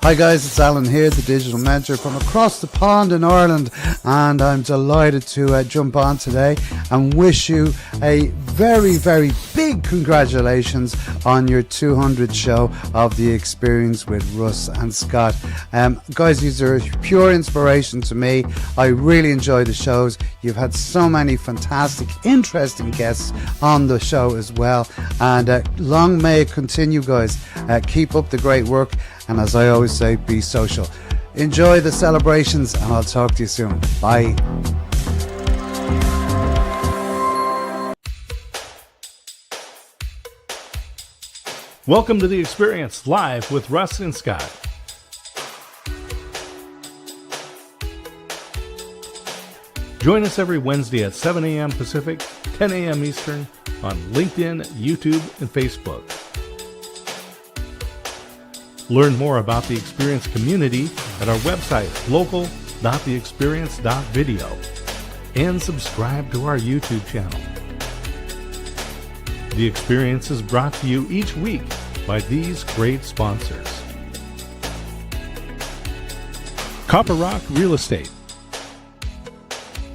Hi guys, it's Alan here, the digital mentor from across the pond in Ireland, and I'm delighted to jump on today and wish you a very, very big congratulations on your 200 show of The Experience with Russ and Scott. Guys, these are pure inspiration to me. I really enjoy the shows. You've had so many fantastic, interesting guests on the show as well, and long may it continue, guys. Keep up the great work. And as I always say, be social. Enjoy the celebrations, and I'll talk to you soon. Bye. Welcome to The Experience, live with Russ and Scott. Join us every Wednesday at 7 a.m. Pacific, 10 a.m. Eastern on LinkedIn, YouTube, and Facebook. Learn more about the Experience community at our website, local.theexperience.video, and subscribe to our YouTube channel. The Experience is brought to you each week by these great sponsors. Copper Rock Real Estate.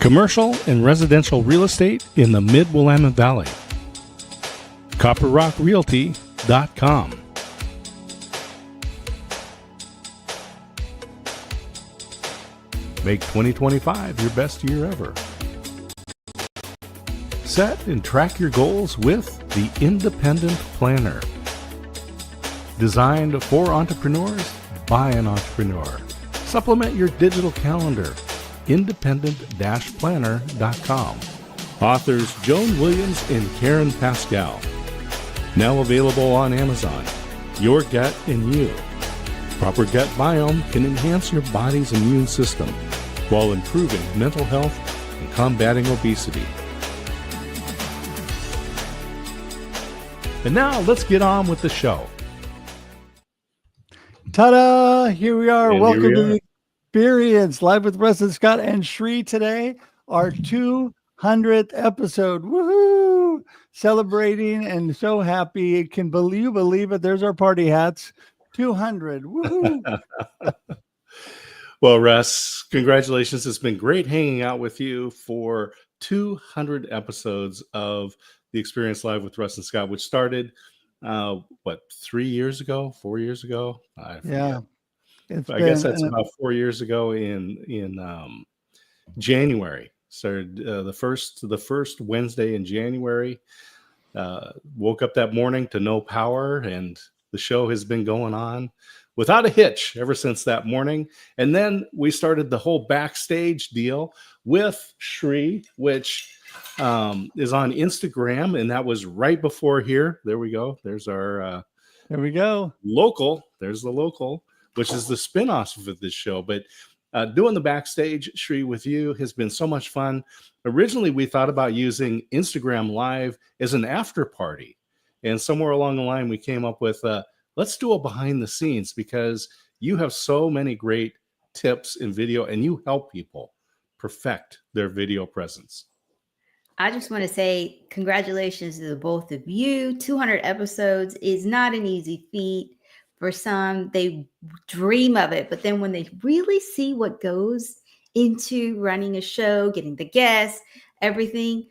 Commercial and residential real estate in the Mid-Willamette Valley. CopperRockRealty.com. Make 2025 your best year ever. Set and track your goals with the Independent Planner. Designed for entrepreneurs by an entrepreneur. Supplement your digital calendar. Independent-planner.com. Authors Joan Williams and Karen Pascal. Now available on Amazon. Your Gut and You. Proper gut biome can enhance your body's immune system while improving mental health and combating obesity. And now let's get on with the show. Ta-da! Here we are. And welcome here we to are. The Experience, live with Russ and Scott and Shree today. Our 200th episode. Woohoo! Celebrating and so happy. Can you believe it? There's our party hats. 200. Woohoo! Well, Russ, congratulations. It's been great hanging out with you for 200 episodes of The Experience Live with Russ and Scott, which started, 3 years ago, 4 years ago? I forget. Yeah. I guess that's about 4 years ago in January. Started the first Wednesday in January. Woke up that morning to no power, and the show has been going on without a hitch ever since that morning. And then we started the whole backstage deal with Shree, which is on Instagram, and that was right before here. There we go. There's our there we go. Local. There's the Local, which is the spin-off of this show. But doing the backstage, Shree, with you has been so much fun. Originally, we thought about using Instagram Live as an after party. And somewhere along the line, we came up with, let's do a behind the scenes, because you have so many great tips in video and you help people perfect their video presence. I just want to say congratulations to the both of you. 200 episodes is not an easy feat. For some, they dream of it, but then when they really see what goes into running a show, getting the guests, everything,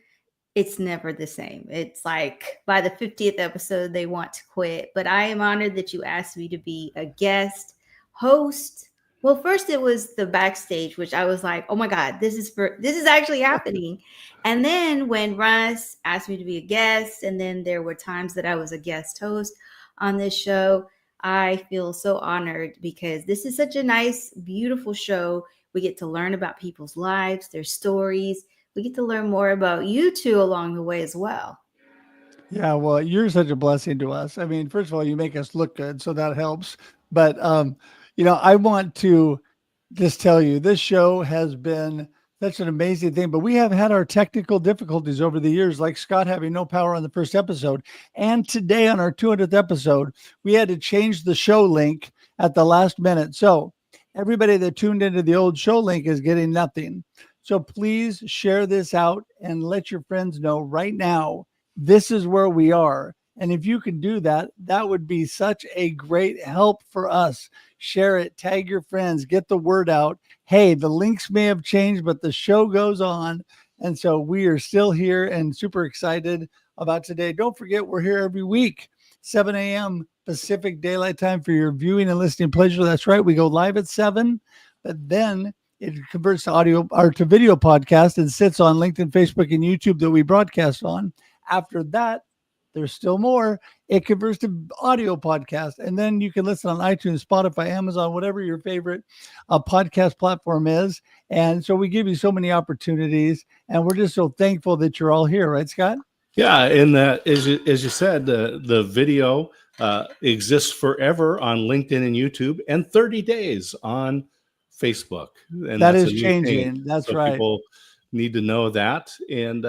it's never the same. It's like by the 50th episode, they want to quit. But I am honored that you asked me to be a guest host. Well, first it was the backstage, which I was like, oh my God, this is actually happening. And then when Russ asked me to be a guest, and then there were times that I was a guest host on this show, I feel so honored because this is such a nice, beautiful show. We get to learn about people's lives, their stories. We get to learn more about you two along the way as well. Yeah, well, you're such a blessing to us. I mean, first of all, you make us look good, so that helps. But, I want to just tell you, this show has been such an amazing thing, but we have had our technical difficulties over the years, like Scott having no power on the first episode. And today on our 200th episode, we had to change the show link at the last minute. So everybody that tuned into the old show link is getting nothing. So please share this out and let your friends know right now, this is where we are. And if you can do that, that would be such a great help for us. share it, tag your friends, get the word out. Hey, the links may have changed, but the show goes on. And so we are still here and super excited about today. Don't forget, we're here every week, 7 a.m. Pacific Daylight Time for your viewing and listening pleasure. That's right. We go live at 7, but then it converts to audio or to video podcast and sits on LinkedIn, Facebook, and YouTube that we broadcast on. After that, there's still more. It converts to audio podcast, and then you can listen on iTunes, Spotify, Amazon, whatever your favorite podcast platform is. And so we give you so many opportunities, and we're just so thankful that you're all here, right, Scott? Yeah, and as you said, the video exists forever on LinkedIn and YouTube, and 30 days on Facebook. And that is changing. That's so right. People need to know that. And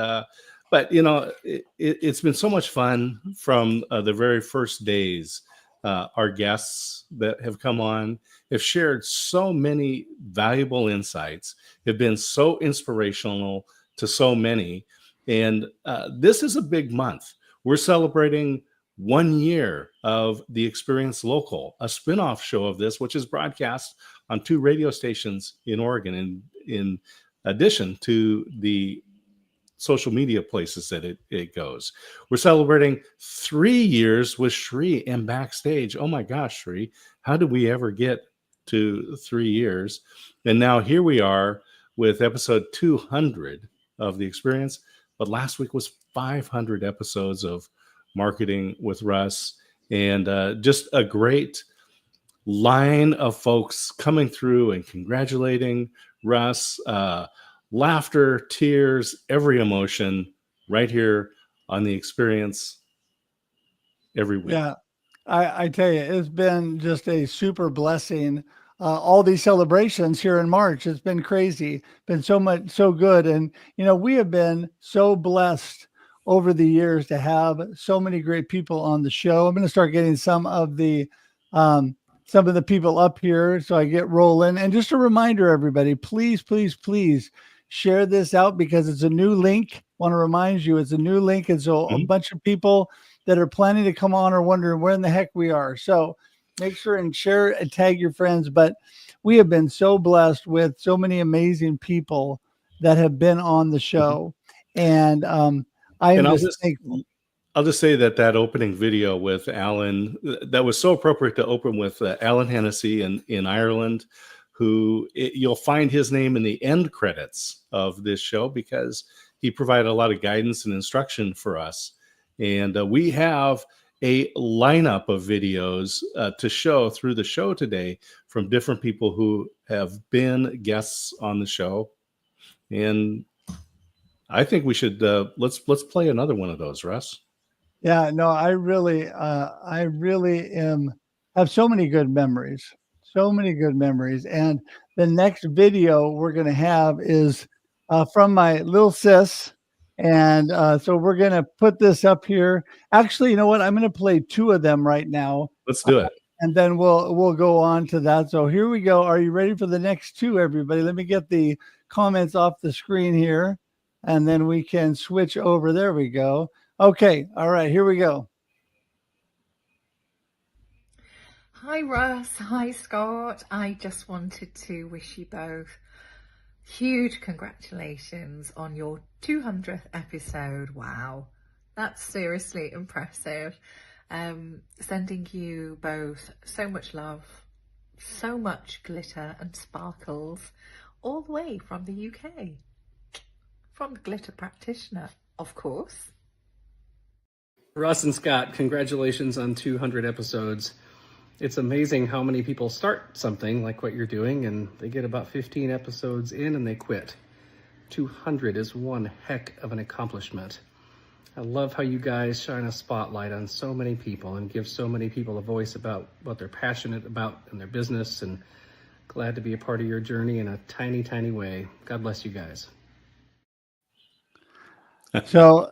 but it's been so much fun from the very first days. Our guests that have come on have shared so many valuable insights, have been so inspirational to so many. And this is a big month. We're celebrating 1 year of the Experience Local, a spinoff show of this, which is broadcast on 2 radio stations in Oregon, and in addition to the social media places that it goes. We're celebrating 3 years with Shri and Backstage. Oh my gosh, Shri, how did we ever get to 3 years? And now here we are with episode 200 of the Experience. But last week was 500 episodes of Marketing with Russ, and just a great line of folks coming through and congratulating Russ. Laughter, tears, every emotion right here on the Experience every week. Yeah, I tell you, it's been just a super blessing. All these celebrations here in March, it's been crazy, been so good. And, we have been so blessed over the years to have so many great people on the show. I'm going to start getting some of the people up here so I get rolling. And just a reminder, everybody, please, please, please share this out, because it's a new link. Want to remind you, it's a new link. And so a bunch of people that are planning to come on are wondering where in the heck we are. So make sure and share and tag your friends. But we have been so blessed with so many amazing people that have been on the show. And I'll just say that opening video with Alan, that was so appropriate to open with Alan Hennessy in Ireland, who you'll find his name in the end credits of this show because he provided a lot of guidance and instruction for us. And we have a lineup of videos to show through the show today from different people who have been guests on the show. And I think we should let's play another one of those, Russ. Yeah, no, I really have so many good memories. And the next video we're going to have is from my little sis. And so we're going to put this up here. Actually, you know what? I'm going to play 2 of them right now. Let's do it. And then we'll go on to that. So here we go. Are you ready for the next 2, everybody? Let me get the comments off the screen here, and then we can switch over. There we go. Okay. All right. Here we go. Hi, Russ. Hi, Scott. I just wanted to wish you both huge congratulations on your 200th episode. Wow, that's seriously impressive. Sending you both so much love, so much glitter and sparkles, all the way from the UK. From the Glitter Practitioner, of course. Russ and Scott, congratulations on 200 episodes. It's amazing how many people start something like what you're doing and they get about 15 episodes in and they quit. 200 is one heck of an accomplishment. I love how you guys shine a spotlight on so many people and give so many people a voice about what they're passionate about in their business, and glad to be a part of your journey in a tiny, tiny way. God bless you guys. So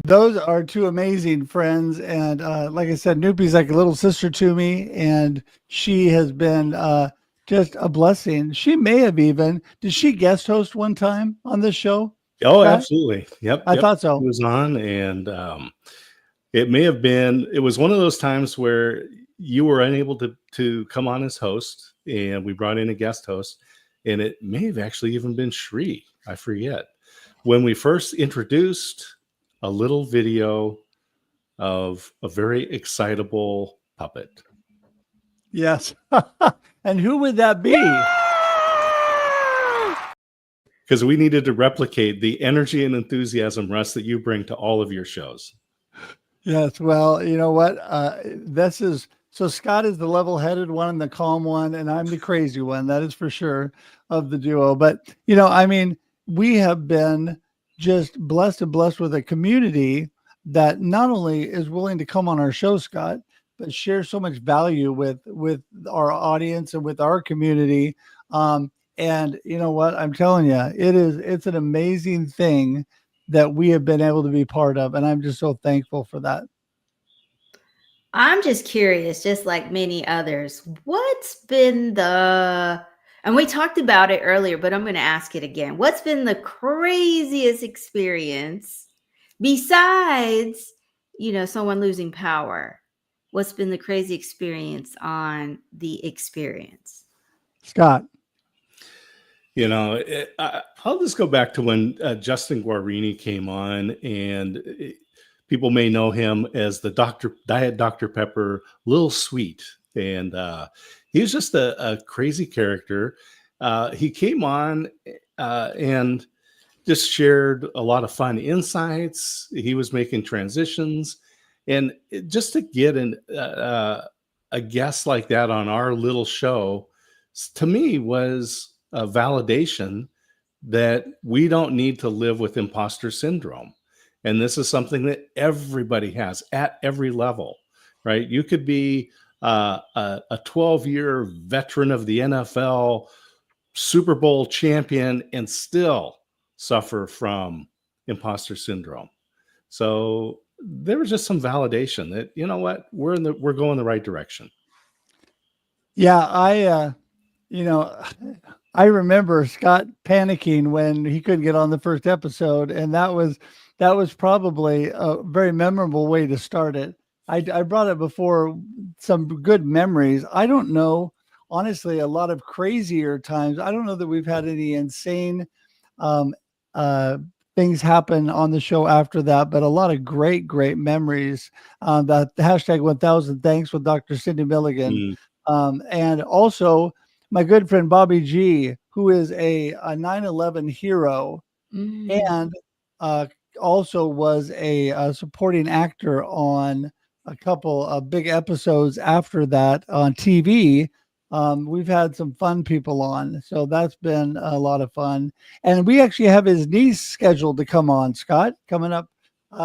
those are 2 amazing friends. And like I said, Noopy's like a little sister to me, and she has been just a blessing. She may have did she guest host one time on this show? Oh, absolutely. Yep. I thought so. It was on, and it may have been, it was one of those times where you were unable to come on as host, and we brought in a guest host, and it may have actually even been Shri, I forget, when we first introduced a little video of a very excitable puppet. Yes. And who would that be? Because we needed to replicate the energy and enthusiasm, Russ, that you bring to all of your shows. Yes. Well, you know what? So Scott is the level-headed one and the calm one, and I'm the crazy one. That is for sure of the duo. But, I mean, we have been just blessed with a community that not only is willing to come on our show, Scott, but share so much value with our audience and with our community. And you know what? I'm telling you, it's an amazing thing that we have been able to be part of. And I'm just so thankful for that. I'm just curious, just like many others, what's been and we talked about it earlier, but I'm going to ask it again. What's been the craziest experience besides, someone losing power? What's been the crazy experience on the experience? Scott? I'll just go back to when Justin Guarini came on, and people may know him as the Diet Dr. Pepper Lil Sweet. And he was just a crazy character. He came on and just shared a lot of fun insights. He was making transitions. And just to get a guest like that on our little show, to me, was a validation that we don't need to live with imposter syndrome. And this is something that everybody has at every level, right? You could be a 12-year veteran of the NFL, Super Bowl champion, and still suffer from imposter syndrome. So there was just some validation that, you know what, we're going the right direction. Yeah, I remember Scott panicking when he couldn't get on the first episode, and that was probably a very memorable way to start it. I brought it before, some good memories. I don't know, honestly, a lot of crazier times. I don't know that we've had any insane things happen on the show after that, but a lot of great memories. The hashtag 1000 thanks with Dr. Cindy Milligan. And also my good friend Bobby G, who is a 9/11 hero, and also was a supporting actor on a couple of big episodes after that on TV. We've had some fun people on, so that's been a lot of fun. And we actually have his niece scheduled to come on, Scott, coming up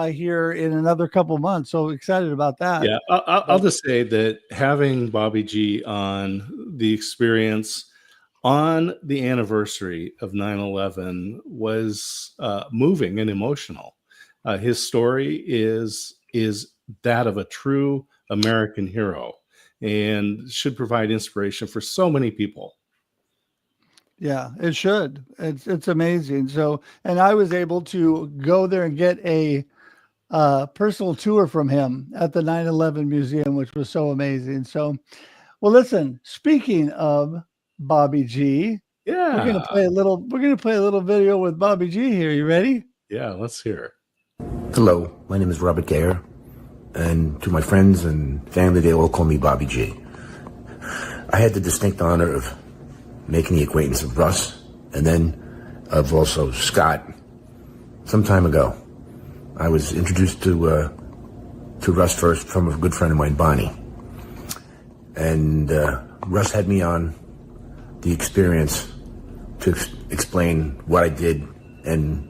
here in another couple months. So excited about that. Yeah, I'll just say that having Bobby G on the experience on the anniversary of 9/11 was moving and emotional. His story is that of a true American hero, and should provide inspiration for so many people. Yeah, it should. It's amazing. So, and I was able to go there and get a personal tour from him at the 9/11 Museum, which was so amazing. So, well, listen, speaking of Bobby G, we're gonna play a little video with Bobby G here. You ready? Yeah, let's hear it. Hello, my name is Robert Gayer, and to my friends and family, they all call me Bobby G. I had the distinct honor of making the acquaintance of Russ, and then of also Scott some time ago. I was introduced to Russ first from a good friend of mine, Bonnie. And Russ had me on the experience to explain what I did and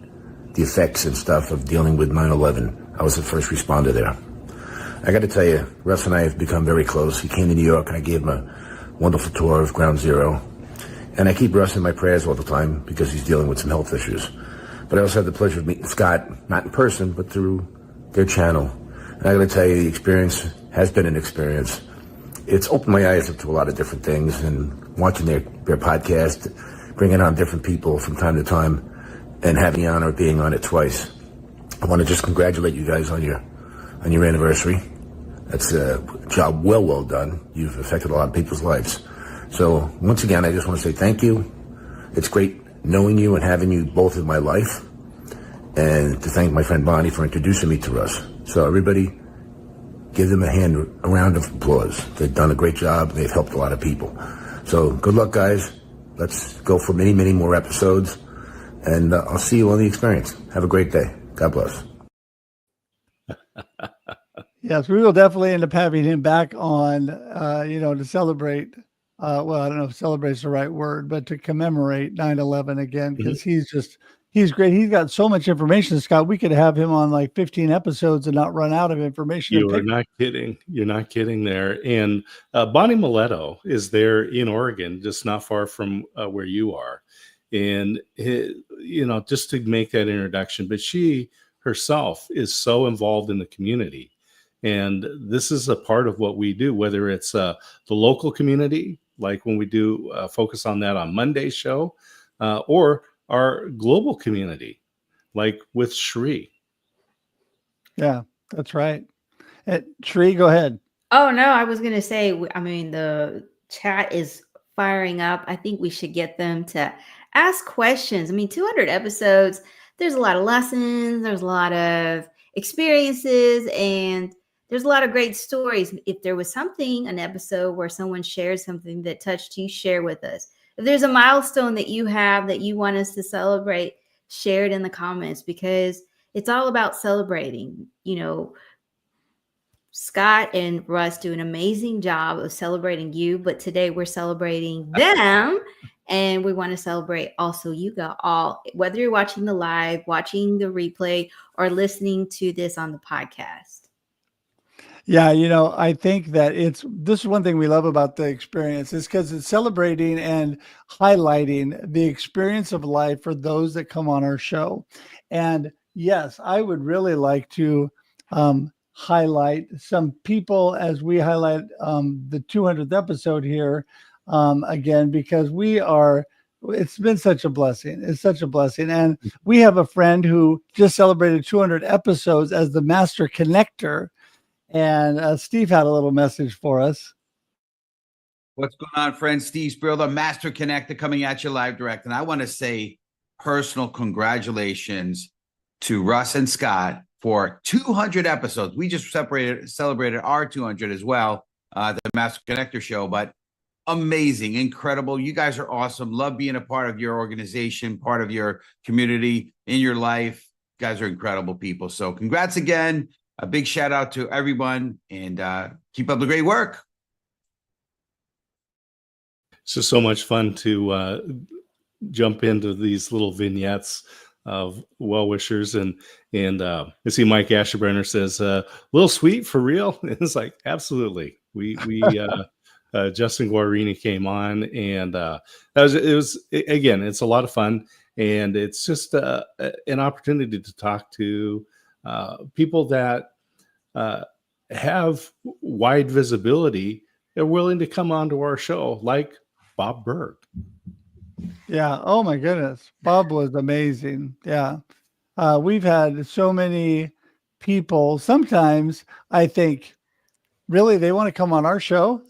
the effects and stuff of dealing with 9/11. I was the first responder there. I got to tell you, Russ and I have become very close. He came to New York, and I gave him a wonderful tour of Ground Zero. And I keep Russ in my prayers all the time because he's dealing with some health issues. But I also had the pleasure of meeting Scott, not in person, but through their channel. And I got to tell you, the experience has been an experience. It's opened my eyes up to a lot of different things, and watching their podcast, bringing on different people from time to time, and having the honor of being on it twice. I want to just congratulate you guys on your anniversary. That's a job well done. You've affected a lot of people's lives. So once again, I just want to say thank you. It's great knowing you and having you both in my life, and to thank my friend Bonnie for introducing me to Russ. So everybody, give them a round of applause. They've done a great job. They've helped a lot of people. So good luck, guys. Let's go for many, many more episodes, and I'll see you on the experience. Have a great day. God bless. Yes, we will definitely end up having him back on, to celebrate. Well, I don't know if celebrate is the right word, but to commemorate 9/11 again, because he's great. He's got so much information, Scott. We could have him on like 15 episodes and not run out of information. You are not kidding. You're not kidding there. And Bonnie Miletto is there in Oregon, just not far from where you are. And, just to make that introduction, but she herself is so involved in the community. And this is a part of what we do, whether it's the local community, like when we do focus on that on Monday's show, or our global community, like with Shri. Yeah, that's right. Shri, go ahead. Oh, no, I was going to say, the chat is firing up. I think we should get them to ask questions. 200 episodes, there's a lot of lessons, there's a lot of experiences, and there's a lot of great stories. If there was an episode where someone shared something that touched you, share with us. If there's a milestone that you have that you want us to celebrate, share it in the comments, because it's all about celebrating. Scott and Russ do an amazing job of celebrating you, but today we're celebrating them, and we want to celebrate also you all, whether you're watching the live, watching the replay, or listening to this on the podcast. Yeah, I think that this is one thing we love about the experience, is because it's celebrating and highlighting the experience of life for those that come on our show. And yes, I would really like to highlight some people as we highlight the 200th episode here again, because it's been such a blessing. It's such a blessing. And we have a friend who just celebrated 200 episodes as the Master Connector. And Steve had a little message for us. What's going on, friends? Steve Spiro, the Master Connector, coming at you live direct. And I want to say personal congratulations to Russ and Scott for 200 episodes. We just celebrated our 200 as well, the Master Connector show. But amazing, incredible. You guys are awesome. Love being a part of your organization, part of your community, in your life. You guys are incredible people. So congrats again. A big shout out to everyone, and keep up the great work. It's just so much fun to jump into these little vignettes of well-wishers. And I see Mike Asherbrenner says, a little sweet for real. And it's like, absolutely. We Justin Guarini came on, and again, it's a lot of fun. And it's just an opportunity to talk to people that have wide visibility. They're willing to come onto our show, like Bob Berg. Yeah. Oh my goodness. Bob was amazing. Yeah. We've had so many people. Sometimes I think, really, they want to come on our show?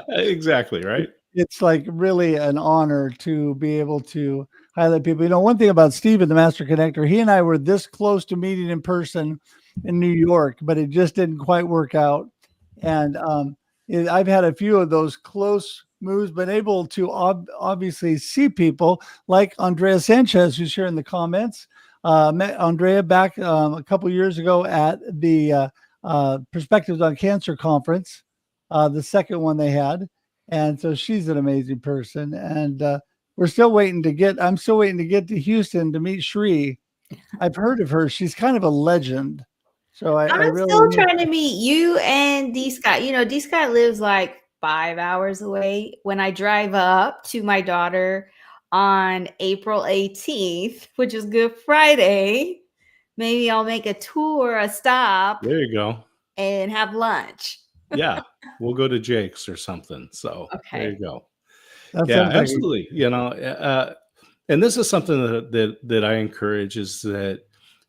Exactly. Right. It's like really an honor to be able to highlight people. One thing about Steve and the Master Connector, he and I were this close to meeting in person in New York, but it just didn't quite work out. And I've had a few of those close moves, been able to obviously see people like Andrea Sanchez, who's here in the comments. Met Andrea back a couple years ago at the Perspectives on Cancer conference, the second one they had. And so she's an amazing person. And I'm still waiting to get to Houston to meet Shri. I've heard of her. She's kind of a legend. So I'm still trying to meet you and D Scott. D Scott lives like 5 hours away. When I drive up to my daughter on April 18th, which is Good Friday, maybe I'll make a stop. There you go. And have lunch. Yeah, we'll go to Jake's or something. So okay. There you go. Yeah, absolutely. And this is something that I encourage, is that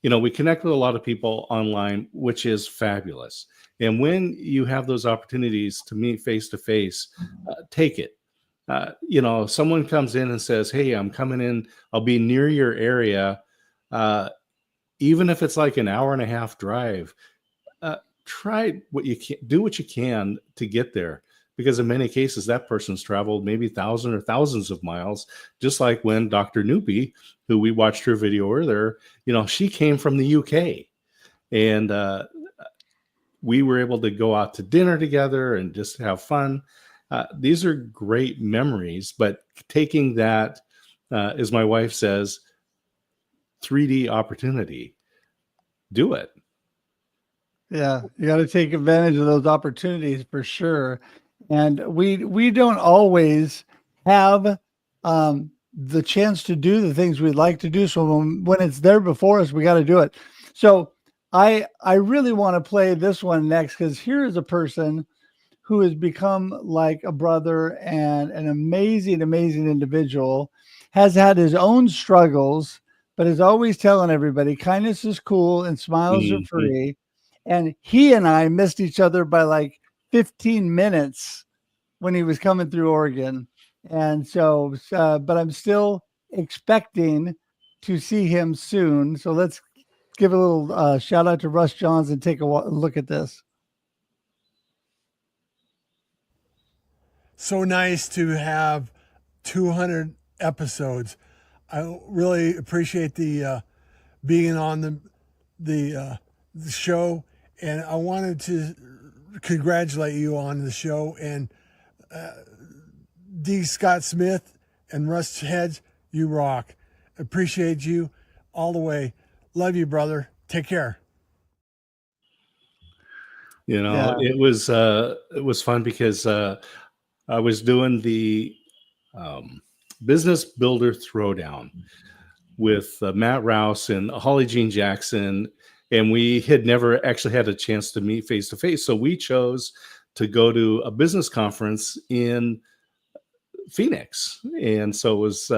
we connect with a lot of people online, which is fabulous. And when you have those opportunities to meet face to face, take it. If someone comes in and says, "Hey, I'm coming in, I'll be near your area," even if it's like an hour and a half drive, try what you can, do what you can to get there. Because in many cases, that person's traveled maybe thousands or thousands of miles, just like when Dr. Noopy, who we watched her video earlier, she came from the UK. And we were able to go out to dinner together and just have fun. These are great memories, but taking that, as my wife says, 3D opportunity, do it. Yeah, you got to take advantage of those opportunities for sure. And we don't always have the chance to do the things we'd like to do. So when it's there before us, we got to do it. So I really want to play this one next, because here is a person who has become like a brother and an amazing, amazing individual, has had his own struggles, but is always telling everybody kindness is cool and smiles are free. And he and I missed each other by like 15 minutes when he was coming through Oregon. And so, but I'm still expecting to see him soon. So let's give a little shout out to Russ Johns and take a look at this. So nice to have 200 episodes. I really appreciate the being on the show, and I wanted to congratulate you on the show. And D. Scott Smith and Russ Hedge, you rock. Appreciate you all the way. Love you, brother. Take care. It was fun because I was doing the Business Builder Throwdown with Matt Rouse and Holly Jean Jackson, and we had never actually had a chance to meet face to face. So we chose to go to a business conference in Phoenix, and so it was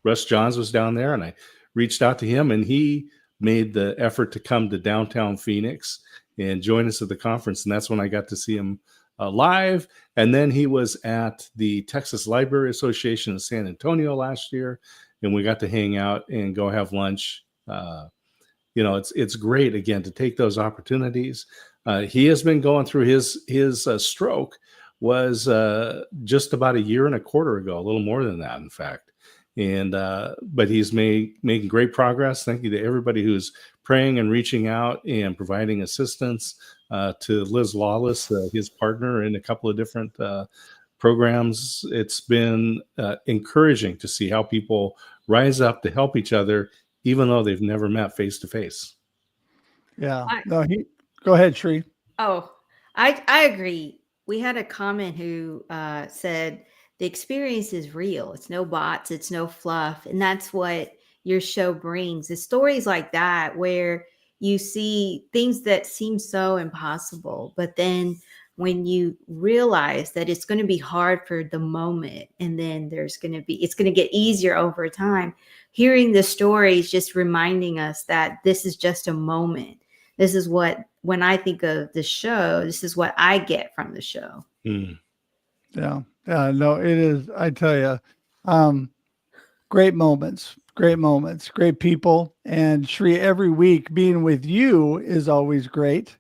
Russ Johns was down there, and I reached out to him, and he made the effort to come to downtown Phoenix and join us at the conference, and that's when I got to see him live. And then he was at the Texas Library Association in San Antonio last year, and we got to hang out and go have lunch. It's great again to take those opportunities. He has been going through his stroke was just about a year and a quarter ago, a little more than that, in fact. And but he's making great progress. Thank you to everybody who's praying and reaching out and providing assistance. To Liz Lawless, his partner in a couple of different programs. It's been encouraging to see how people rise up to help each other, even though they've never met face to face. Yeah. Go ahead, Shree. Oh, I agree. We had a comment who said the experience is real. It's no bots. It's no fluff. And that's what your show brings. It's stories like that where you see things that seem so impossible, but then when you realize that it's going to be hard for the moment, and then it's going to get easier over time. Hearing the stories just reminding us that this is just a moment. This is what, when I think of the show, this is what I get from the show. Yeah. No, it is. I tell you, great moments. Great people. And Shree, every week being with you is always great.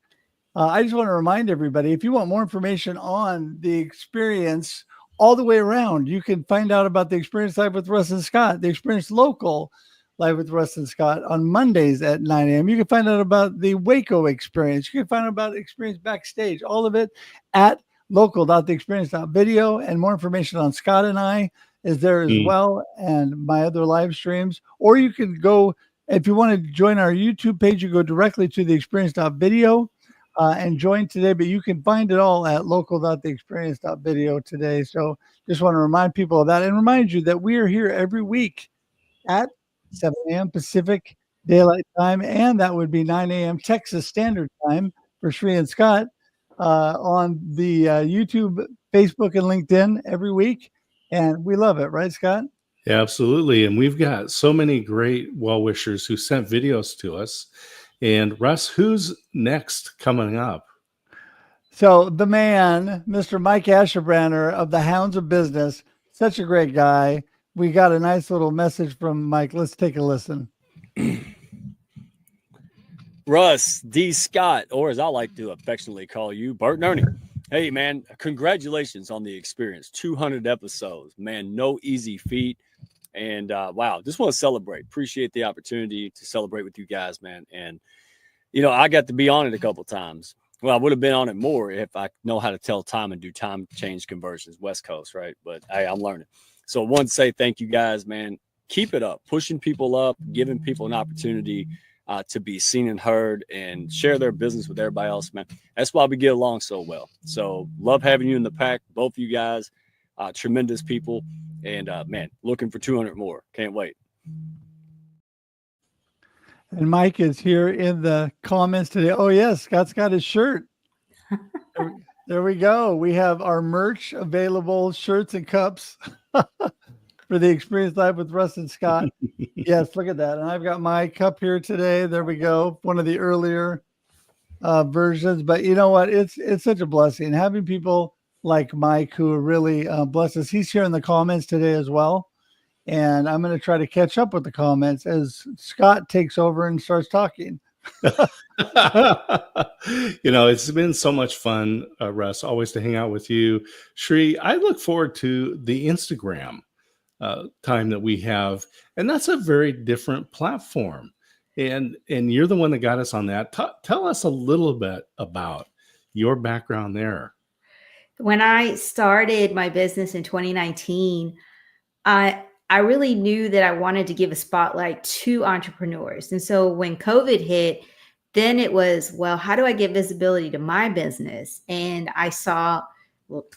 I just want to remind everybody, if you want more information on the experience all the way around, you can find out about the Experience Live with Russ and Scott, the Experience Local Live with Russ and Scott on Mondays at 9 a.m. You can find out about the Waco experience. You can find out about Experience Backstage, all of it at local.theexperience.video. And more information on Scott and I is there as well, and my other live streams. Or you can go, if you want to join our YouTube page, you go directly to the experience.video and join today, but you can find it all at local.theexperience.video today. So just want to remind people of that, and remind you that we are here every week at 7 a.m. Pacific Daylight Time, and that would be 9 a.m. Texas Standard Time for Shree and Scott on the YouTube, Facebook, and LinkedIn every week. And we love it, right, Scott? Yeah, absolutely. And we've got so many great well wishers who sent videos to us. And Russ, who's next coming up? So the man, Mr. Mike Asherbrander of the Hounds of Business, such a great guy. We got a nice little message from Mike. Let's take a listen. Russ D. Scott, or as I like to affectionately call you, Bert and Ernie. Hey, man, congratulations on the experience. 200 episodes, man, no easy feat. And wow, just want to celebrate. Appreciate the opportunity to celebrate with you guys, man. And, you know, I got to be on it a couple times. Well, I would have been on it more if I know how to tell time and do time change conversions, West Coast, right? But hey, I'm learning. So I want to say thank you guys, man. Keep it up, pushing people up, giving people an opportunity to be seen and heard and share their business with everybody else, man. That's why we get along so well. So love having you in the pack, both of you guys, tremendous people. And man, looking for 200 more. Can't wait. And Mike is here in the comments today. Oh, yes, Scott's got his shirt. There we go. We have our merch available, shirts and cups for the Experience Live with Russ and Scott. Yes, look at that. And I've got my cup here today. There we go. One of the earlier versions. But you know what? It's such a blessing having people like Mike who really bless us. He's here in the comments today as well. And I'm going to try to catch up with the comments as Scott takes over and starts talking. You know, it's been so much fun, Russ, always to hang out with you. Shri, I look forward to the Instagram time that we have. And that's a very different platform. And you're the one that got us on that. Tell us a little bit about your background there. When I started my business in 2019, I really knew that I wanted to give a spotlight to entrepreneurs. And so when COVID hit, then it was, well, how do I get visibility to my business? And I saw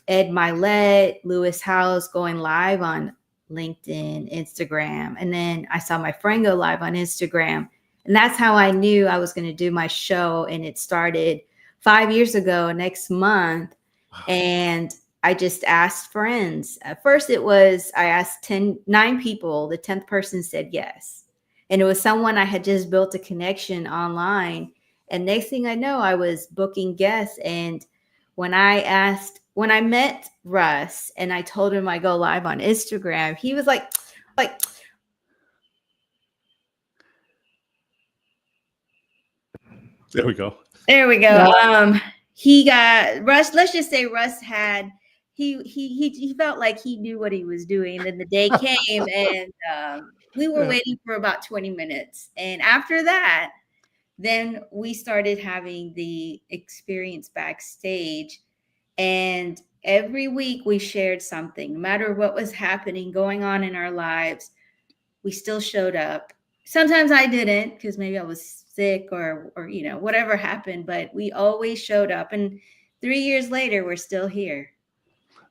Ed Milet, Lewis House going live on LinkedIn, Instagram. And then I saw my friend go live on Instagram. And that's how I knew I was going to do my show. And it started 5 years ago, next month. And I just asked friends. At first it was, I asked 9 people. The 10th person said yes. And it was someone I had just built a connection online. And next thing I know, I was booking guests. And when I met Russ and I told him I go live on Instagram, he was like, there we go. There we go. He got Russ. Let's just say Russ had, he felt like he knew what he was doing. And then the day came and we were waiting for about 20 minutes. And after that, then we started having the experience backstage. And every week we shared something, no matter what was happening, going on in our lives, we still showed up. Sometimes I didn't because maybe I was sick or you know, whatever happened, but we always showed up. And 3 years later, we're still here.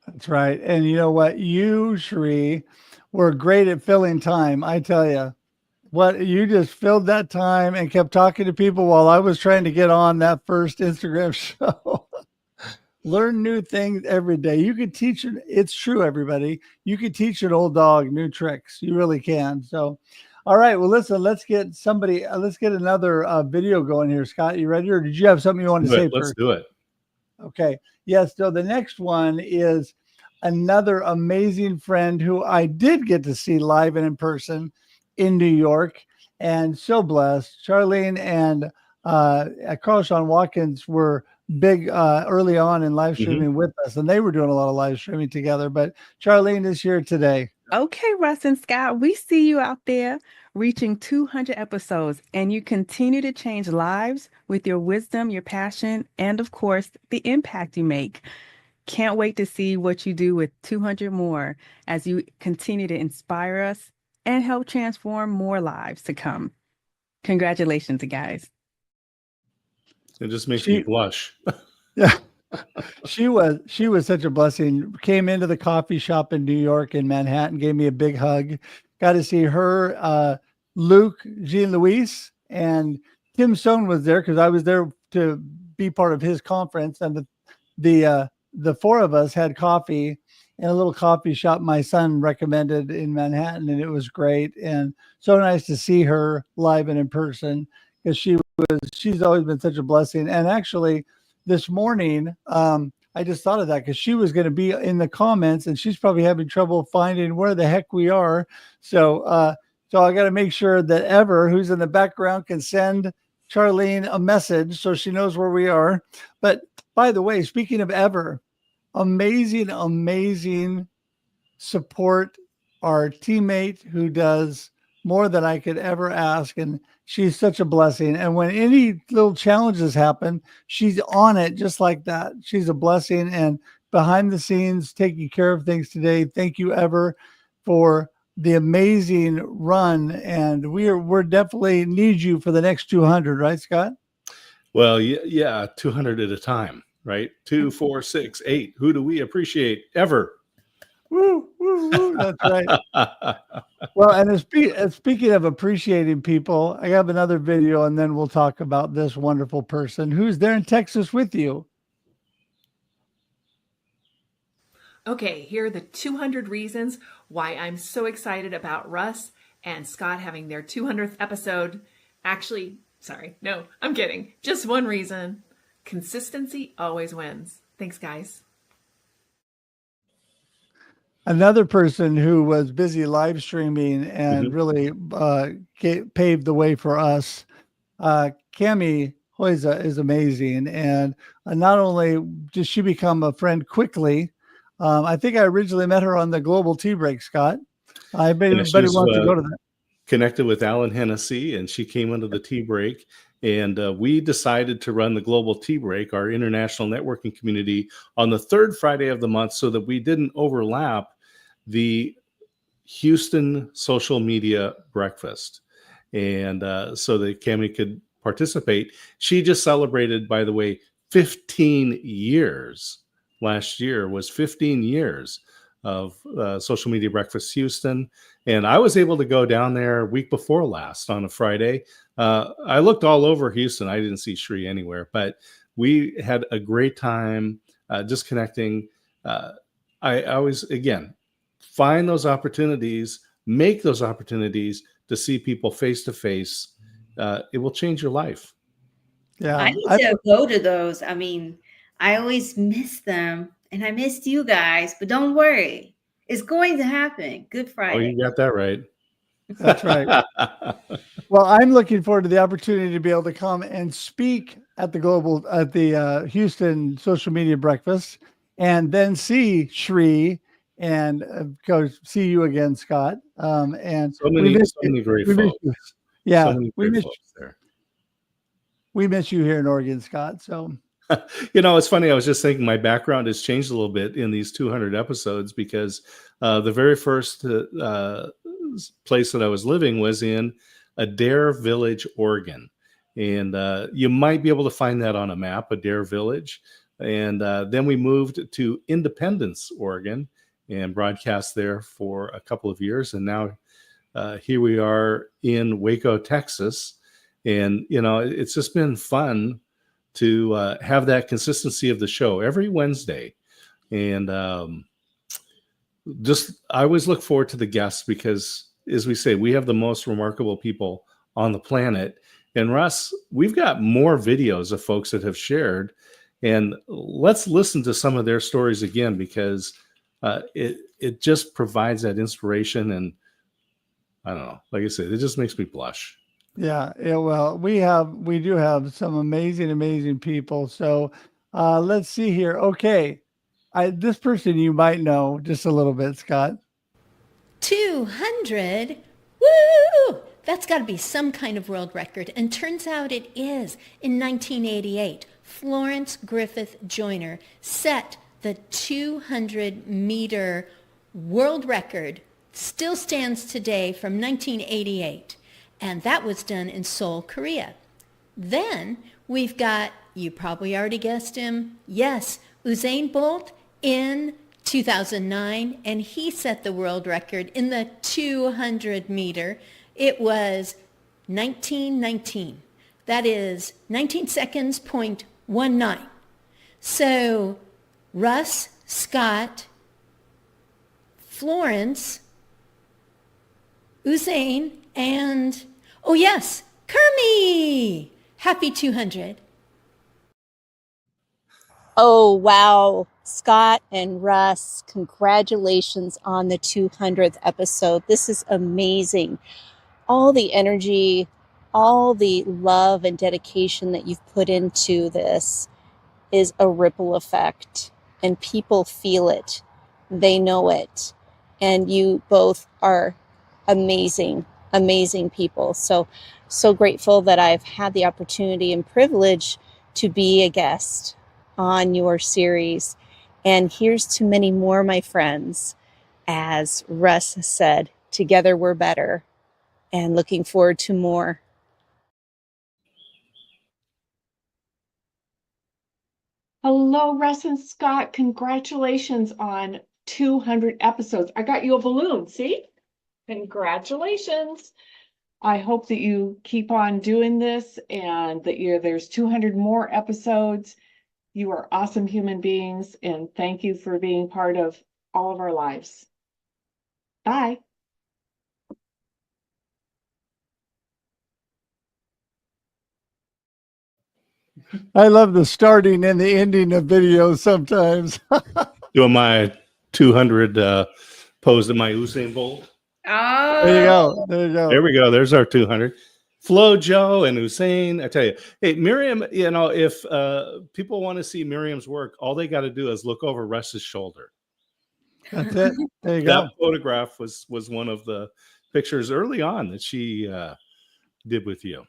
That's right. And you know what? You, Shri, were great at filling time. I tell you, what you just filled that time and kept talking to people while I was trying to get on that first Instagram show. Learn new things every day. You could teach it. It's true, everybody. You could teach an old dog new tricks. You really can. So, all right. Well, listen, let's get another video going here. Scott, you ready? Or did you have something you want to say first? Let's do it. Okay. Yes. So the next one is another amazing friend who I did get to see live and in person in New York, and so blessed. Charlene and Carl Sean Watkins were big early on in live streaming with us, and they were doing a lot of live streaming together. But Charlene is here today. Okay, Russ and Scott, we see you out there reaching 200 episodes, and you continue to change lives with your wisdom, your passion, and of course, the impact you make. Can't wait to see what you do with 200 more as you continue to inspire us and help transform more lives to come. Congratulations, guys. It just makes me blush. Yeah. She was such a blessing. Came into the coffee shop in New York in Manhattan, gave me a big hug. Got to see her, Luke, Jean Louise, and Tim Stone was there because I was there to be part of his conference. And the 4 of us had coffee in a little coffee shop my son recommended in Manhattan, and it was great. And so nice to see her live and in person, because she's always been such a blessing. And actually, this morning, I just thought of that because she was going to be in the comments, and she's probably having trouble finding where the heck we are. So, so I got to make sure that Ever, who's in the background, can send Charlene a message so she knows where we are. But by the way, speaking of Ever, amazing support, our teammate who does more than I could ever ask. And she's such a blessing. And when any little challenges happen, she's on it just like that. She's a blessing and behind the scenes taking care of things today. Thank you, Ever, for the amazing run. And we're definitely need you for the next 200, right, Scott? Well, yeah, 200 at a time, right? 2, 4, 6, 8. Who do we appreciate? Ever. Woo, woo, woo. That's right. Well, and speaking of appreciating people, I have another video, and then we'll talk about this wonderful person who's there in Texas with you. Okay, here are the 200 reasons why I'm so excited about Russ and Scott having their 200th episode. Actually, sorry, no, I'm kidding. Just one reason. Consistency always wins. Thanks, guys. Another person who was busy live streaming and really paved the way for us, Cami Hoyza, is amazing. And not only did she become a friend quickly, I think I originally met her on the Global Tea Break, Scott. I bet everybody wants to go to that. Connected with Alan Hennessy, and she came into the tea break. And we decided to run the Global Tea Break, our international networking community, on the third Friday of the month so that we didn't overlap the Houston social media breakfast. And so that Cami could participate. She just celebrated, by the way, 15 years. Last year was 15 years of Social Media Breakfast Houston. And I was able to go down there week before last on a Friday. I looked all over Houston. I didn't see Sri anywhere, but we had a great time just connecting. I always, again, find those opportunities, make those opportunities to see people face to face. It will change your life. Yeah, I need to go to those. I mean, I always miss them, and I missed you guys, but don't worry. It's going to happen. Good Friday. Oh, you got that right. That's right. Well, I'm looking forward to the opportunity to be able to come and speak at the Houston Social Media Breakfast, and then see Sri and go see you again, Scott. And so many great folks. Yeah, so many great folks there. We miss you here in Oregon, Scott. So. It's funny. I was just thinking my background has changed a little bit in these 200 episodes because the very first place that I was living was in Adair Village, Oregon. And you might be able to find that on a map, Adair Village. And then we moved to Independence, Oregon, and broadcast there for a couple of years. And now here we are in Waco, Texas. And, it's just been fun to have that consistency of the show every Wednesday. And I always look forward to the guests because, as we say, we have the most remarkable people on the planet. And Russ, we've got more videos of folks that have shared. And let's listen to some of their stories again, because it just provides that inspiration. And I don't know, like I said, it just makes me blush. Yeah. Well, we do have some amazing people. So let's see here. Okay. This person you might know just a little bit, Scott. 200. Woo! That's got to be some kind of world record. And turns out it is. In 1988, Florence Griffith Joyner set the 200-meter world record. Still stands today from 1988. And that was done in Seoul, Korea. Then we've got, you probably already guessed him, yes, Usain Bolt in 2009, and he set the world record in the 200 meter. It was 1919. That is 19 seconds, 0.19. So Russ, Scott, Florence, Usain, and, oh yes, Kermie! Happy 200. Oh, wow. Scott and Russ, congratulations on the 200th episode. This is amazing. All the energy, all the love and dedication that you've put into this is a ripple effect, and people feel it. They know it. And you both are amazing, amazing people. So grateful that I've had the opportunity and privilege to be a guest on your series. And here's to many more, my friends. As Russ said, together we're better. And looking forward to more. Hello, Russ and Scott. Congratulations on 200 episodes. I got you a balloon. See? Congratulations. I hope that you keep on doing this and that there's 200 more episodes. You are awesome human beings, and thank you for being part of all of our lives. Bye. I love the starting and the ending of videos sometimes. Doing my 200 pose to my Usain Bolt. Oh, there you go. There you go. There we go. There's our 200. Flo, Joe, and Usain. I tell you, hey, Miriam, if people want to see Miriam's work, all they got to do is look over Russ's shoulder. That's it. There you go. That photograph was one of the pictures early on that she did with you.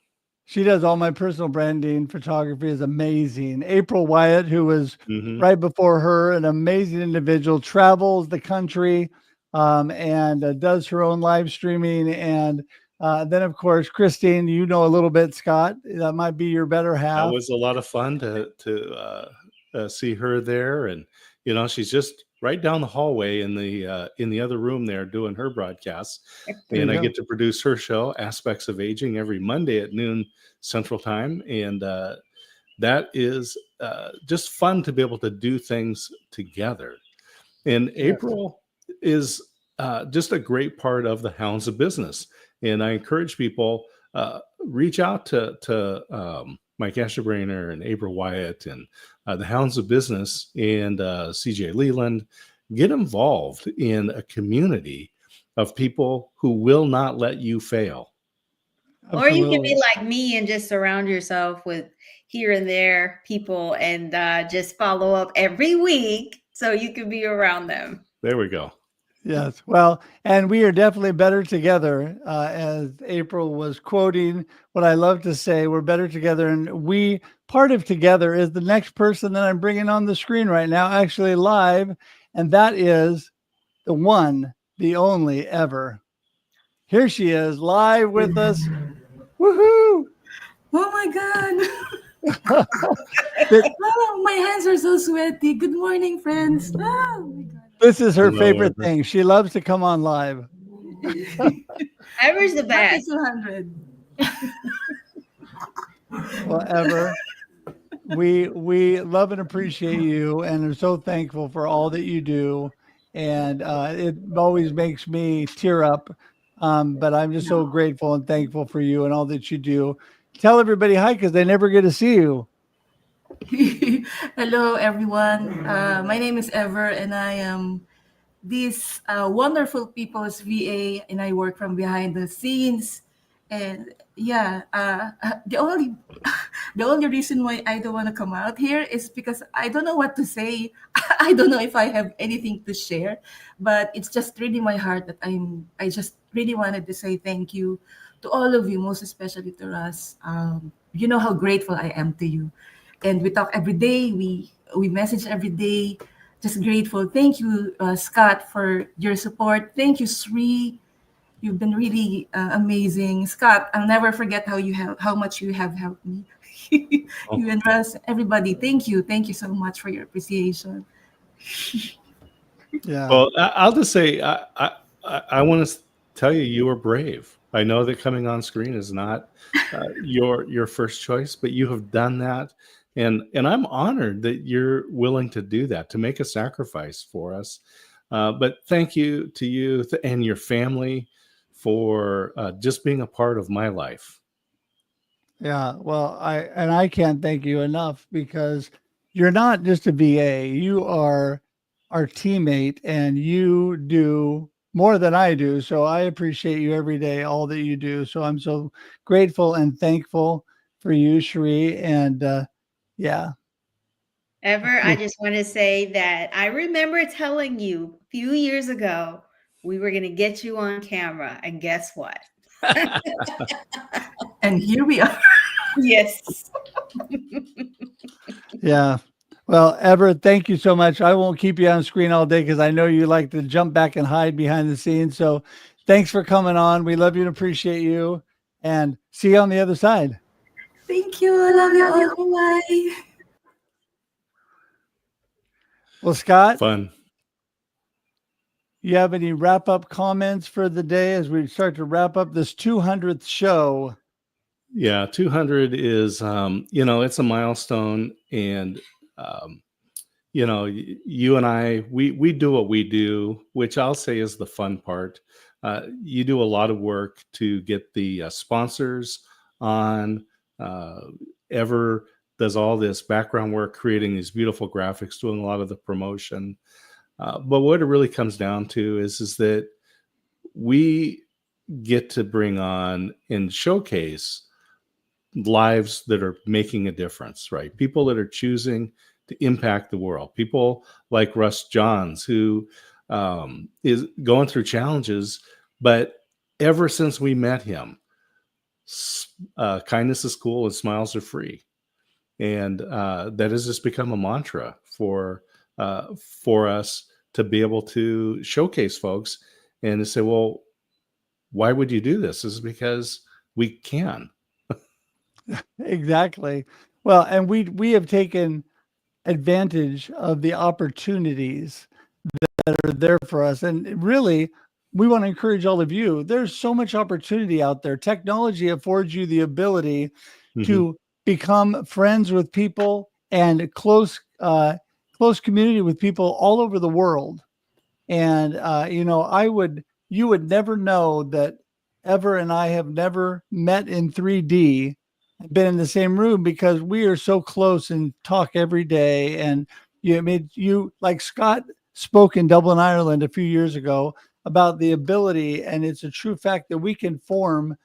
She does all my personal branding. Photography is amazing. April Wyatt, who was right before her, an amazing individual, travels the country and does her own live streaming. And then, of course, Christine, you know a little bit, Scott. That might be your better half. That was a lot of fun to see her there. And, she's just right down the hallway in the other room there doing her broadcasts. And I get to produce her show, Aspects of Aging, every Monday at noon Central Time. And that is just fun to be able to do things together. And April is just a great part of the Hounds of Business. And I encourage people, reach out to Mike Asherbrainer and April Wyatt and the Hounds of Business and CJ Leland. Get involved in a community of people who will not let you fail. Or you can be like me and just surround yourself with here and there people and just follow up every week so you can be around them. There we go. Yes. Well, and we are definitely better together. As April was quoting what I love to say, we're better together. And part of together is the next person that I'm bringing on the screen right now, actually live. And that is the one, the only ever. Here she is live with us. Woohoo! Oh my God. Oh, my hands are so sweaty. Good morning, friends. Oh my God. This is her favorite thing. She loves to come on live. Ever's the best. 200. Well, Ever, we love and appreciate you, and are so thankful for all that you do. And it always makes me tear up. But I'm just so grateful and thankful for you and all that you do. Tell everybody hi, because they never get to see you. Hello, everyone. My name is Ever, and I am this wonderful people's VA, and I work from behind the scenes. And the only reason why I don't want to come out here is because I don't know what to say. I don't know if I have anything to share, but it's just really my heart that I just really wanted to say thank you to all of you, most especially to Russ. You know how grateful I am to you. And we talk every day, we message every day, just grateful. Thank you, Scott, for your support. Thank you, Sri. You've been really amazing. Scott, I'll never forget how much you have helped me. You and Russ, everybody, thank you. Thank you so much for your appreciation. Yeah. Well, I'll just say, I want to tell you, you were brave. I know that coming on screen is not your first choice, but you have done that. And I'm honored that you're willing to do that, to make a sacrifice for us. But thank you to you and your family for just being a part of my life. Yeah, well, I can't thank you enough because you're not just a VA. You are our teammate and you do more than I do. So I appreciate you every day, all that you do. So I'm so grateful and thankful for you, Cherie. And yeah. Ever, I just want to say that I remember telling you a few years ago we were going to get you on camera, and guess what? And here we are. Yes. Yeah. Well, Ever, thank you so much. I won't keep you on screen all day because I know you like to jump back and hide behind the scenes. So thanks for coming on. We love you and appreciate you. And see you on the other side. Thank you. I love you all. Bye. Well, Scott, Fun. you have any wrap up comments for the day as we start to wrap up this 200th show? Yeah, 200 is, it's a milestone. And, you and I, we do what we do, which I'll say is the fun part. You do a lot of work to get the sponsors on. Ever does all this background work, creating these beautiful graphics, doing a lot of the promotion. But what it really comes down to is that we get to bring on and showcase lives that are making a difference, right? People that are choosing to impact the world. People like Russ Johns, who is going through challenges, but ever since we met him, kindness is cool and smiles are free. And that has just become a mantra for us to be able to showcase folks and to say, well, why would you do this? This is because we can. Exactly. Well, and we have taken advantage of the opportunities that are there for us. And really, we want to encourage all of you. There's so much opportunity out there. Technology affords you the ability to become friends with people and close community with people all over the world. And you would never know that Ever and I have never met in 3D, been in the same room because we are so close and talk every day. And you like Scott spoke in Dublin, Ireland a few years ago about the ability, and it's a true fact that we can form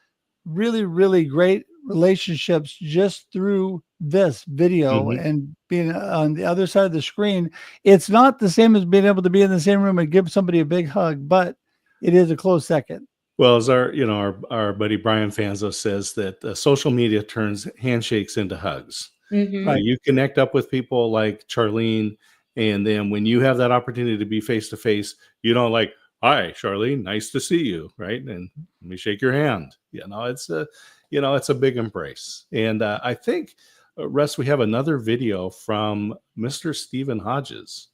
really, really great relationships just through this video and being on the other side of the screen. It's not the same as being able to be in the same room and give somebody a big hug, but it is a close second. Well, as our buddy Brian Fanzo says that social media turns handshakes into hugs. Right. You connect up with people like Charlene, and then when you have that opportunity to be face to face, you don't like, hi, Charlene, nice to see you, right? And let me shake your hand. It's a big embrace. And I think, Russ, we have another video from Mr. Stephen Hodges.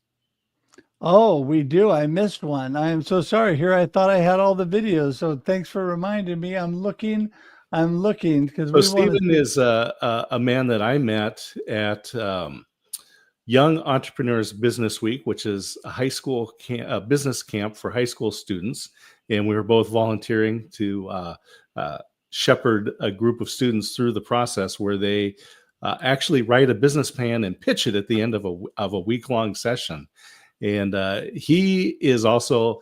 Oh, we do. I missed one. I am so sorry. Here, I thought I had all the videos. So thanks for reminding me. I'm looking because So Stephen is a man that I met at Young Entrepreneurs Business Week, which is a high school business camp for high school students. And we were both volunteering to shepherd a group of students through the process where they actually write a business plan and pitch it at the end of a week-long session. And he is also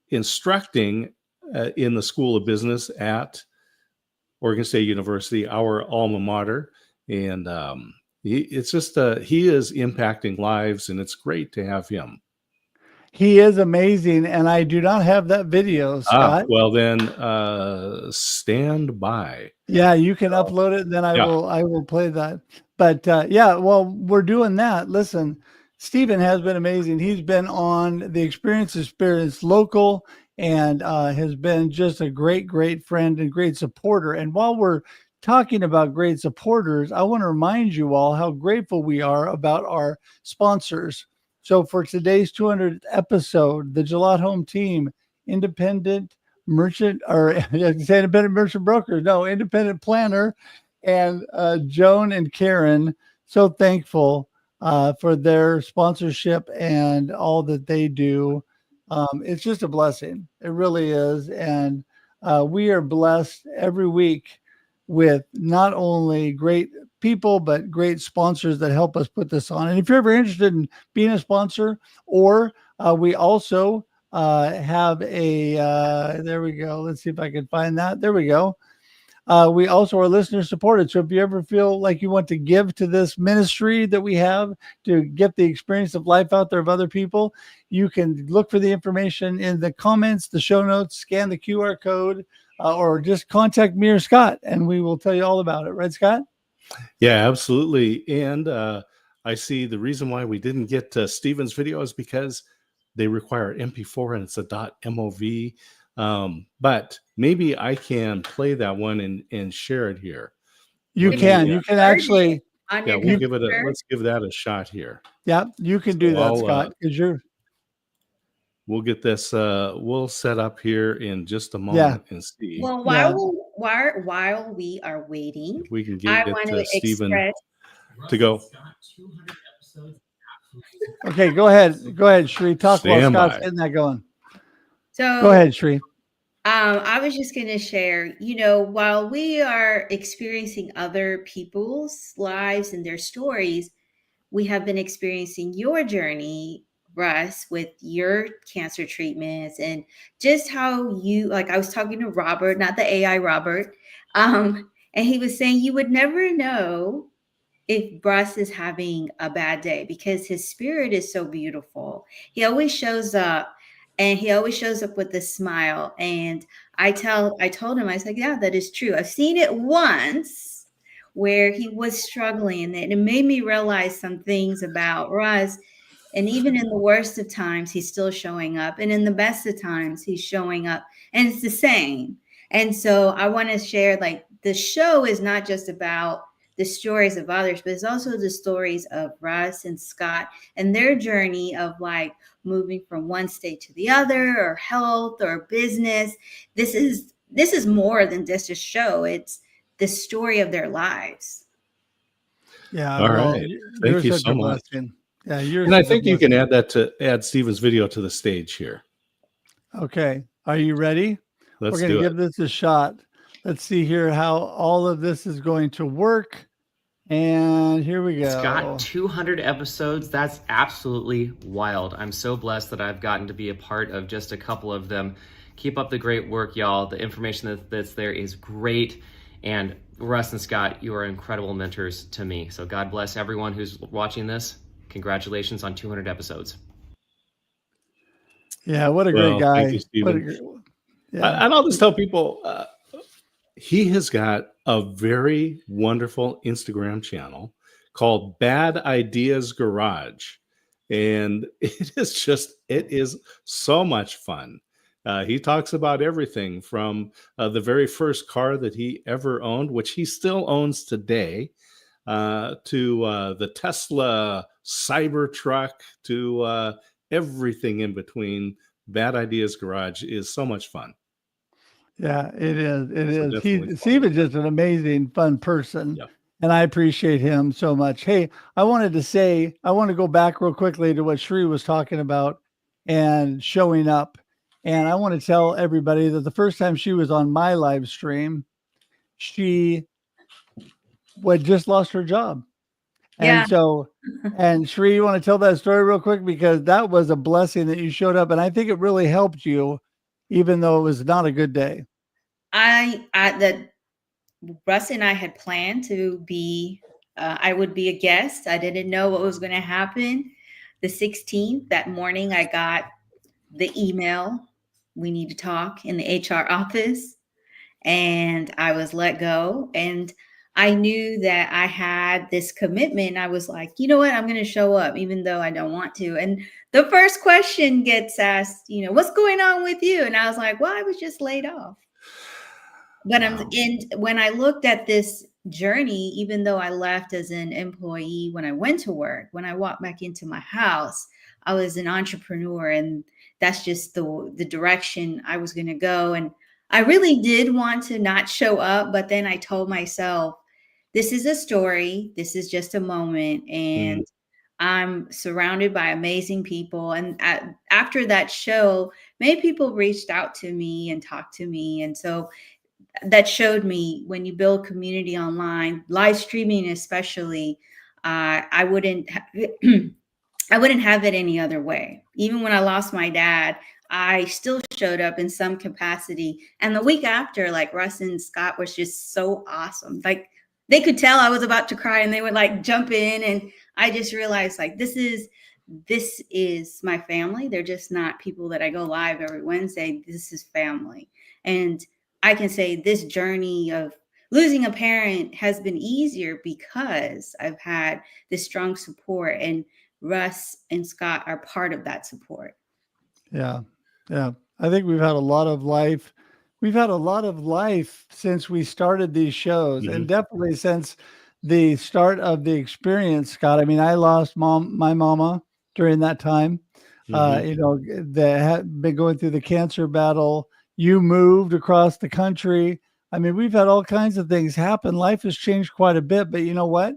instructing in the School of Business at Oregon State University, our alma mater. And he is impacting lives, and it's great to have him. He is amazing, and I do not have that video, Scott. Well, then stand by. Yeah, you can upload it, and then I will play that. But well, we're doing that. Listen, Stephen has been amazing. He's been on the Experience Local and has been just a great, great friend and great supporter. And while we're talking about great supporters, I want to remind you all how grateful we are about our sponsors. So for today's 200th episode, the Gillette Home Team, Independent Merchant Broker, Independent Planner, and Joan and Karen. So thankful for their sponsorship and all that they do. It's just a blessing. It really is. And we are blessed every week with not only great people, but great sponsors that help us put this on. And if you're ever interested in being a sponsor, or we also have a, there we go. Let's see if I can find that. There we go. We also are listener supported. So if you ever feel like you want to give to this ministry that we have to get the experience of life out there of other people, you can look for the information in the comments, the show notes, scan the QR code, or just contact me or Scott, and we will tell you all about it. Right, Scott? Yeah, absolutely. And I see the reason why we didn't get Steven's video is because they require MP4 and it's a .mov. But maybe I can play that one and share it here. You can actually. Yeah, we'll give it let's give that a shot here. Yeah, you can do that, Scott, because we'll get this we'll set up here in just a moment and see. Well, while we are waiting, we can I get want to Steven to go. Okay, go ahead, Shree. Talk while Scott's getting that going. So go ahead, Shree. I was just going to share, while we are experiencing other people's lives and their stories, we have been experiencing your journey, Russ, with your cancer treatments and just how I was talking to Robert, not the AI Robert, and he was saying you would never know if Russ is having a bad day because his spirit is so beautiful. He always shows up. And he always shows up with a smile. And I told him, I said, yeah, that is true. I've seen it once where he was struggling, and it made me realize some things about Russ. And even in the worst of times, he's still showing up. And in the best of times, he's showing up. And it's the same. And so I want to share, the show is not just about the stories of others, but it's also the stories of Russ and Scott and their journey of moving from one state to the other, or health, or business. This is more than just a show. It's the story of their lives. Yeah. All right. Thank you so much. Yeah, and I think you can add Steven's video to the stage here. Okay. Are you ready? We're going to give this a shot. Let's see here how all of this is going to work. And here we go. Scott, 200 episodes. That's absolutely wild. I'm so blessed that I've gotten to be a part of just a couple of them. Keep up the great work, y'all. The information that's there is great. And Russ and Scott, you are incredible mentors to me. So God bless everyone who's watching this. Congratulations on 200 episodes. Yeah, what a great guy. Thank you, Steven. And I'll just tell people, he has got a very wonderful Instagram channel called Bad Ideas Garage. And it is so much fun. He talks about everything from the very first car that he ever owned, which he still owns today, to the Tesla Cybertruck, to everything in between. Bad Ideas Garage is so much fun. Yeah, it is. It is. Steven's just an amazing, fun person. Yeah. And I appreciate him so much. Hey, I want to go back real quickly to what Shree was talking about and showing up. And I want to tell everybody that the first time she was on my live stream, she had just lost her job. Yeah. And so, and Shree, you want to tell that story real quick? Because that was a blessing that you showed up. And I think it really helped you, even though it was not a good day. Russ and I had planned to be, I would be a guest. I didn't know what was going to happen. The 16th, that morning, I got the email, we need to talk, in the HR office. And I was let go. And I knew that I had this commitment. I was like, you know what? I'm going to show up, even though I don't want to. And the first question gets asked, what's going on with you? And I was like, well, I was just laid off. But when I looked at this journey, even though I left as an employee when I went to work, when I walked back into my house, I was an entrepreneur, and that's just the direction I was going to go. And I really did want to not show up, but then I told myself, this is a story. This is just a moment. And I'm surrounded by amazing people. And after that show, many people reached out to me and talked to me. And so that showed me when you build community online, live streaming especially, I wouldn't I wouldn't have it any other way. Even when I lost my dad, I still showed up in some capacity. And the week after, like Russ and Scott was just so awesome. Like they could tell I was about to cry and they would like jump in. And I just realized like this is my family. They're just not people that I go live every Wednesday. This is family. And I can say this journey of losing a parent has been easier because I've had this strong support, and Russ and Scott are part of that support. Yeah. Yeah. I think we've had a lot of life. We've had a lot of life since we started these shows, and definitely since the start of the experience, Scott. I mean, I lost my mama during that time. You know, that had been going through the cancer battle. You moved across the country. I mean, we've had all kinds of things happen. Life has changed quite a bit, but you know what?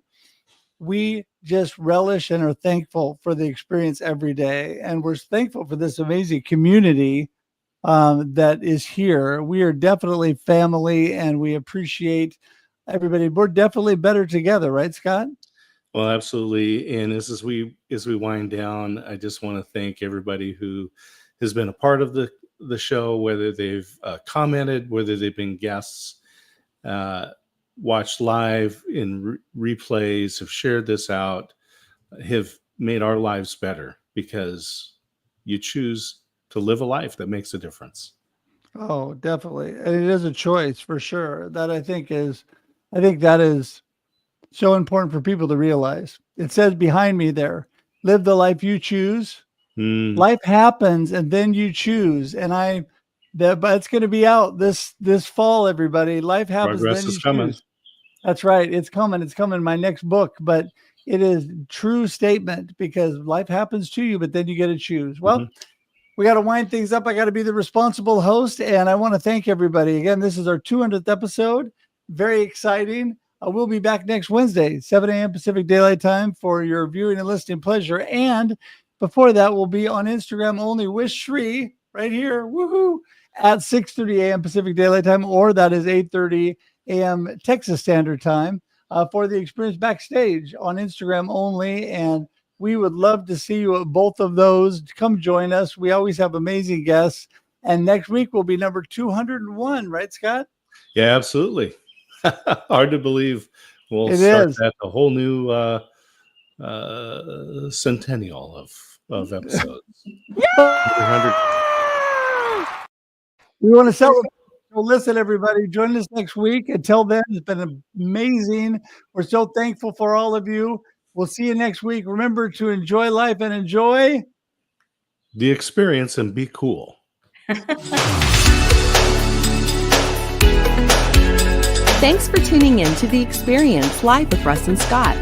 We just relish and are thankful for the experience every day. And we're thankful for this amazing community that is here. We are definitely family, and we appreciate everybody. We're definitely better together, right, Scott? Well, absolutely. And as we wind down, I just want to thank everybody who has been a part of the show, whether they've commented, whether they've been guests, watched live in replays, have shared this out, have made our lives better because you choose to live a life that makes a difference. Oh, definitely. And it is a choice for sure. I think that is so important for people to realize. It says behind me there, live the life you choose. Life happens and then you choose. And but it's going to be out this fall, everybody. Life happens. Progress then you is coming. choose. That's right. It's coming. It's coming. My next book, but it is true statement because life happens to you, but then you get to choose. Well, we got to wind things up. I got to be the responsible host, and I want to thank everybody. Again, this is our 200th episode. Very exciting. We'll be back next Wednesday, 7 a.m. Pacific Daylight Time for your viewing and listening pleasure. And before that, we'll be on Instagram only with Shri right here. Woohoo! At 6:30 a.m. Pacific Daylight Time, or that is 8:30 a.m. Texas Standard Time for the experience backstage on Instagram only. And we would love to see you at both of those. Come join us. We always have amazing guests. And next week will be number 201, right, Scott? Yeah, absolutely. Hard to believe we'll It start is. that a whole new centennial of episodes. 300. We want to celebrate. So listen, everybody, join us next week. Until then, it's been amazing. We're so thankful for all of you. We'll see you next week. Remember to enjoy life and enjoy The experience and be cool. Thanks for tuning in to The Experience live with Russ and Scott.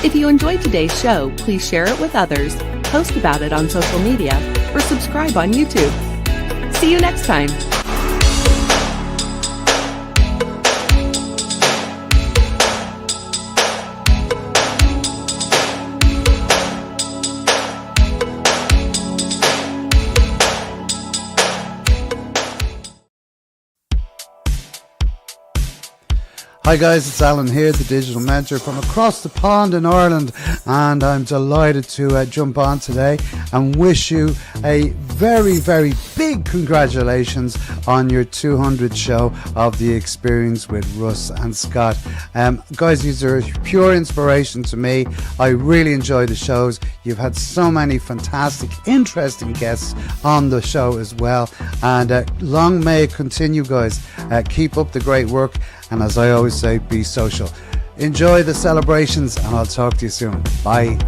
If you enjoyed today's show, please share it with others, post about it on social media, or subscribe on YouTube. See you next time. Hi guys, it's Alan here, the digital mentor from across the pond in Ireland, and I'm delighted to jump on today and wish you a very, very big congratulations on your 200th show of The Experience with Russ and Scott. Guys, these are pure inspiration to me. I really enjoy the shows. You've had so many fantastic, interesting guests on the show as well, and long may it continue, guys. Keep up the great work. And as I always say, be social. Enjoy the celebrations, and I'll talk to you soon. Bye.